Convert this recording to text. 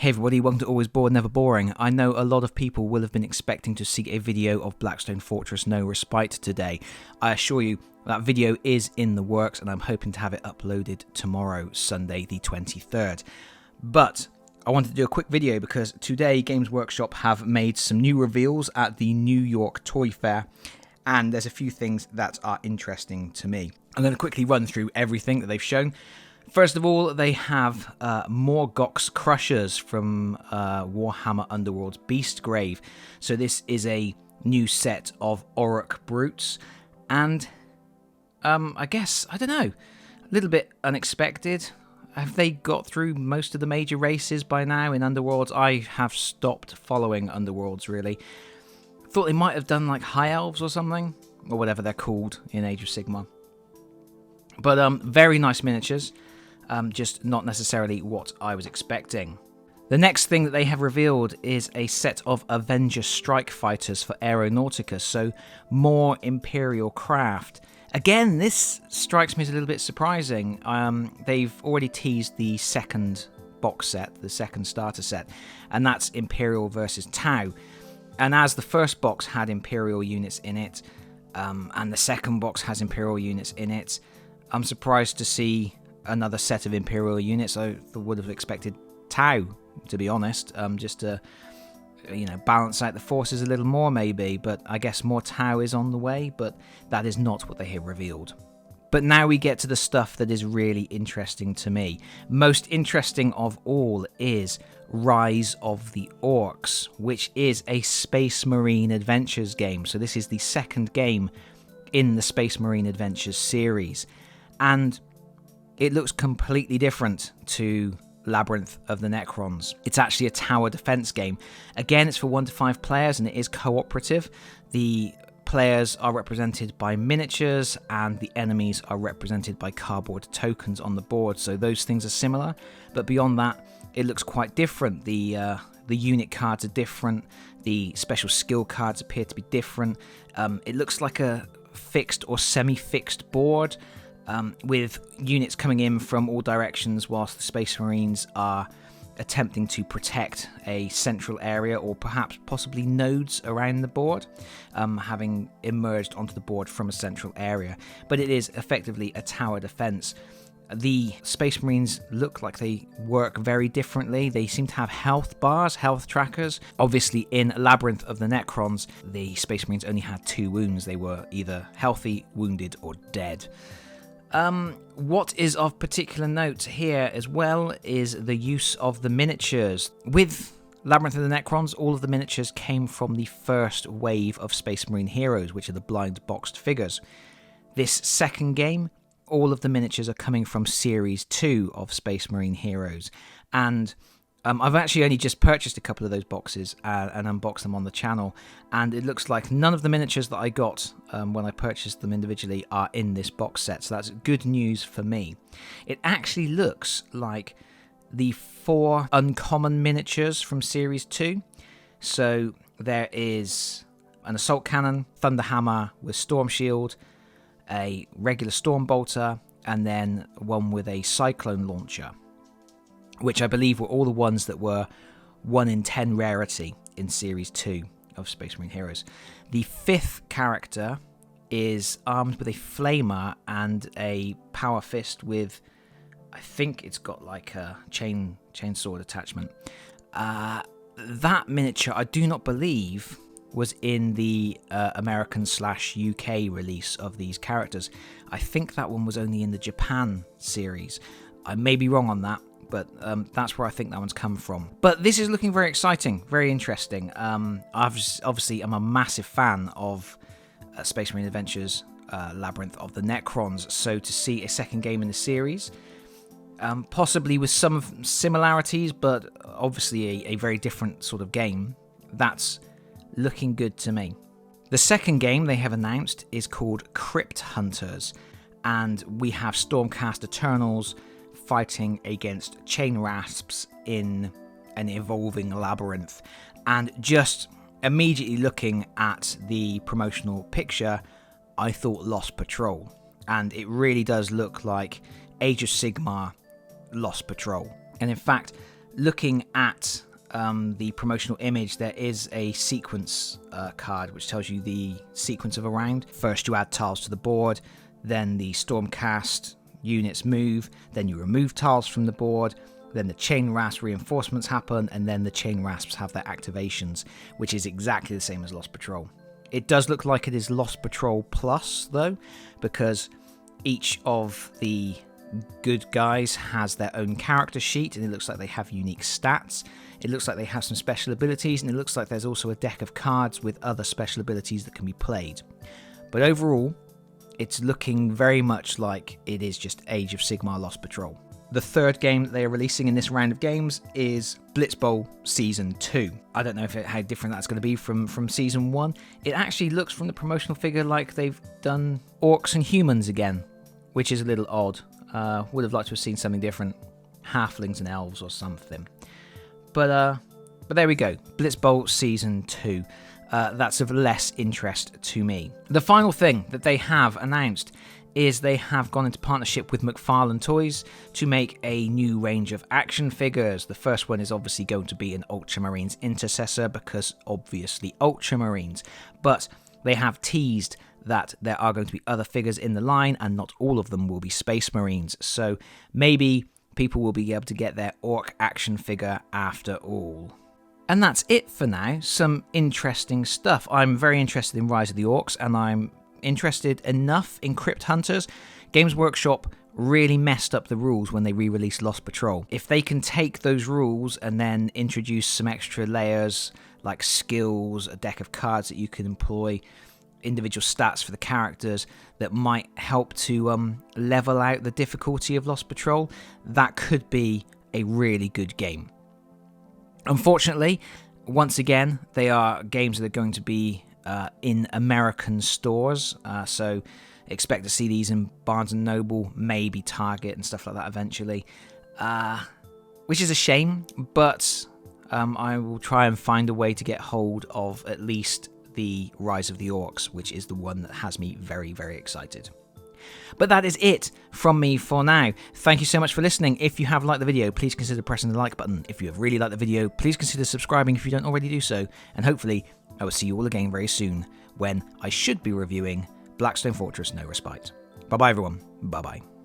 Hey everybody, welcome to Always Bored, Never Boring. I know a lot of people will have been expecting to see a video of Blackstone Fortress No Respite today. I assure you, that video is in the works and I'm hoping to have it uploaded tomorrow, Sunday the 23rd. But I wanted to do a quick video because today Games Workshop have made some new reveals at the New York Toy Fair, and there's a few things that are interesting to me. I'm going to quickly run through everything that they've shown. First of all, they have more Gox Crushers from Warhammer Underworld's Beastgrave. So this is a new set of Orc brutes, and I guess, I don't know, a little bit unexpected. Have they got through most of the major races by now in Underworlds? I have stopped following Underworlds, really. Thought they might have done like High Elves or something, or whatever they're called in Age of Sigmar. But very nice miniatures. Just not necessarily what I was expecting. The next thing that they have revealed is a set of Avengers strike fighters for Aeronautica, so more Imperial craft. Again, this strikes me as a little bit surprising. They've already teased the second box set, the second starter set, and that's Imperial versus Tau. And as the first box had Imperial units in it, and the second box has Imperial units in it, I'm surprised to see another set of Imperial units. I would have expected Tau, to be honest, just to balance out the forces a little more maybe, but I guess more Tau is on the way, but that is not what they have revealed. But now we get to the stuff that is really interesting to me. Most interesting of all is Rise of the Orks, which is a Space Marine Adventures game. So this is the second game in the Space Marine Adventures series, and it looks completely different to Labyrinth of the Necrons. It's actually a tower defense game. Again, it's for 1 to 5 players and it is cooperative. The players are represented by miniatures and the enemies are represented by cardboard tokens on the board, so those things are similar, but beyond that it looks quite different. The unit cards are different, the special skill cards appear to be different. It looks like a fixed or semi-fixed board, with units coming in from all directions whilst the Space Marines are attempting to protect a central area or perhaps possibly nodes around the board, having emerged onto the board from a central area. But it is effectively a tower defense. The Space Marines look like they work very differently. They seem to have health bars, health trackers. Obviously in Labyrinth of the Necrons, the Space Marines only had 2 wounds. They were either healthy, wounded, or dead. What is of particular note here as well is the use of the miniatures. With Labyrinth of the Necrons, all of the miniatures came from the first wave of Space Marine heroes, which are the blind boxed figures. This second game, all of the miniatures are coming from Series 2 of Space Marine heroes, and I've actually only just purchased a couple of those boxes and unboxed them on the channel, and it looks like none of the miniatures that I got when I purchased them individually are in this box set, so that's good news for me. It actually looks like the 4 uncommon miniatures from Series 2. So there is an assault cannon, thunderhammer with storm shield, a regular storm bolter, and then one with a cyclone launcher, which I believe were all the ones that were 1 in 10 rarity in Series 2 of Space Marine Heroes. The 5th character is armed with a flamer and a power fist with, I think it's got like a chainsword attachment. That miniature I do not believe was in the American/UK release of these characters. I think that one was only in the Japan series. I may be wrong on that, but that's where I think that one's come from. But this is looking very exciting, very interesting. Obviously, I'm a massive fan of Space Marine Adventures, Labyrinth of the Necrons, so to see a second game in the series, possibly with some similarities, but obviously a very different sort of game, that's looking good to me. The second game they have announced is called Crypt Hunters, and we have Stormcast Eternals fighting against chain rasps in an evolving labyrinth. And just immediately looking at the promotional picture, I thought Lost Patrol, and it really does look like Age of Sigmar Lost Patrol. And in fact, looking at the promotional image, there is a sequence card which tells you the sequence of a round. First you add tiles to the board, then the Stormcast units move, then you remove tiles from the board, then the Chain Rasp reinforcements happen, and then the Chain Rasps have their activations, which is exactly the same as Lost Patrol. It does look like it is Lost Patrol Plus, though, because each of the good guys has their own character sheet, and it looks like they have unique stats. It looks like they have some special abilities, and it looks like there's also a deck of cards with other special abilities that can be played. But overall, it's looking very much like it is just Age of Sigmar Lost Patrol. The third game that they are releasing in this round of games is Blitz Bowl Season 2. I don't know how different that's going to be from Season 1. It actually looks from the promotional figure like they've done Orcs and Humans again, which is a little odd. Would have liked to have seen something different. Halflings and Elves or something. But there we go. Blitz Bowl Season 2. That's of less interest to me. The final thing that they have announced is they have gone into partnership with McFarlane Toys to make a new range of action figures. The first one is obviously going to be an Ultramarines Intercessor, because obviously Ultramarines. But they have teased that there are going to be other figures in the line, and not all of them will be Space Marines. So maybe people will be able to get their Orc action figure after all. And that's it for now. Some interesting stuff. I'm very interested in Rise of the Orcs, and I'm interested enough in Crypt Hunters. Games Workshop really messed up the rules when they re-released Lost Patrol. If they can take those rules and then introduce some extra layers like skills, a deck of cards that you can employ, individual stats for the characters that might help to level out the difficulty of Lost Patrol, that could be a really good game. Unfortunately, once again, they are games that are going to be in American stores, so expect to see these in Barnes & Noble, maybe Target and stuff like that eventually, which is a shame, but I will try and find a way to get hold of at least the Rise of the Orcs, which is the one that has me very, very excited. But that is it from me for now. Thank you so much for listening. If you have liked the video, please consider pressing the like button. If you have really liked the video, please consider subscribing if you don't already do so. And hopefully, I will see you all again very soon when I should be reviewing Blackstone Fortress No Respite. Bye-bye, everyone. Bye-bye.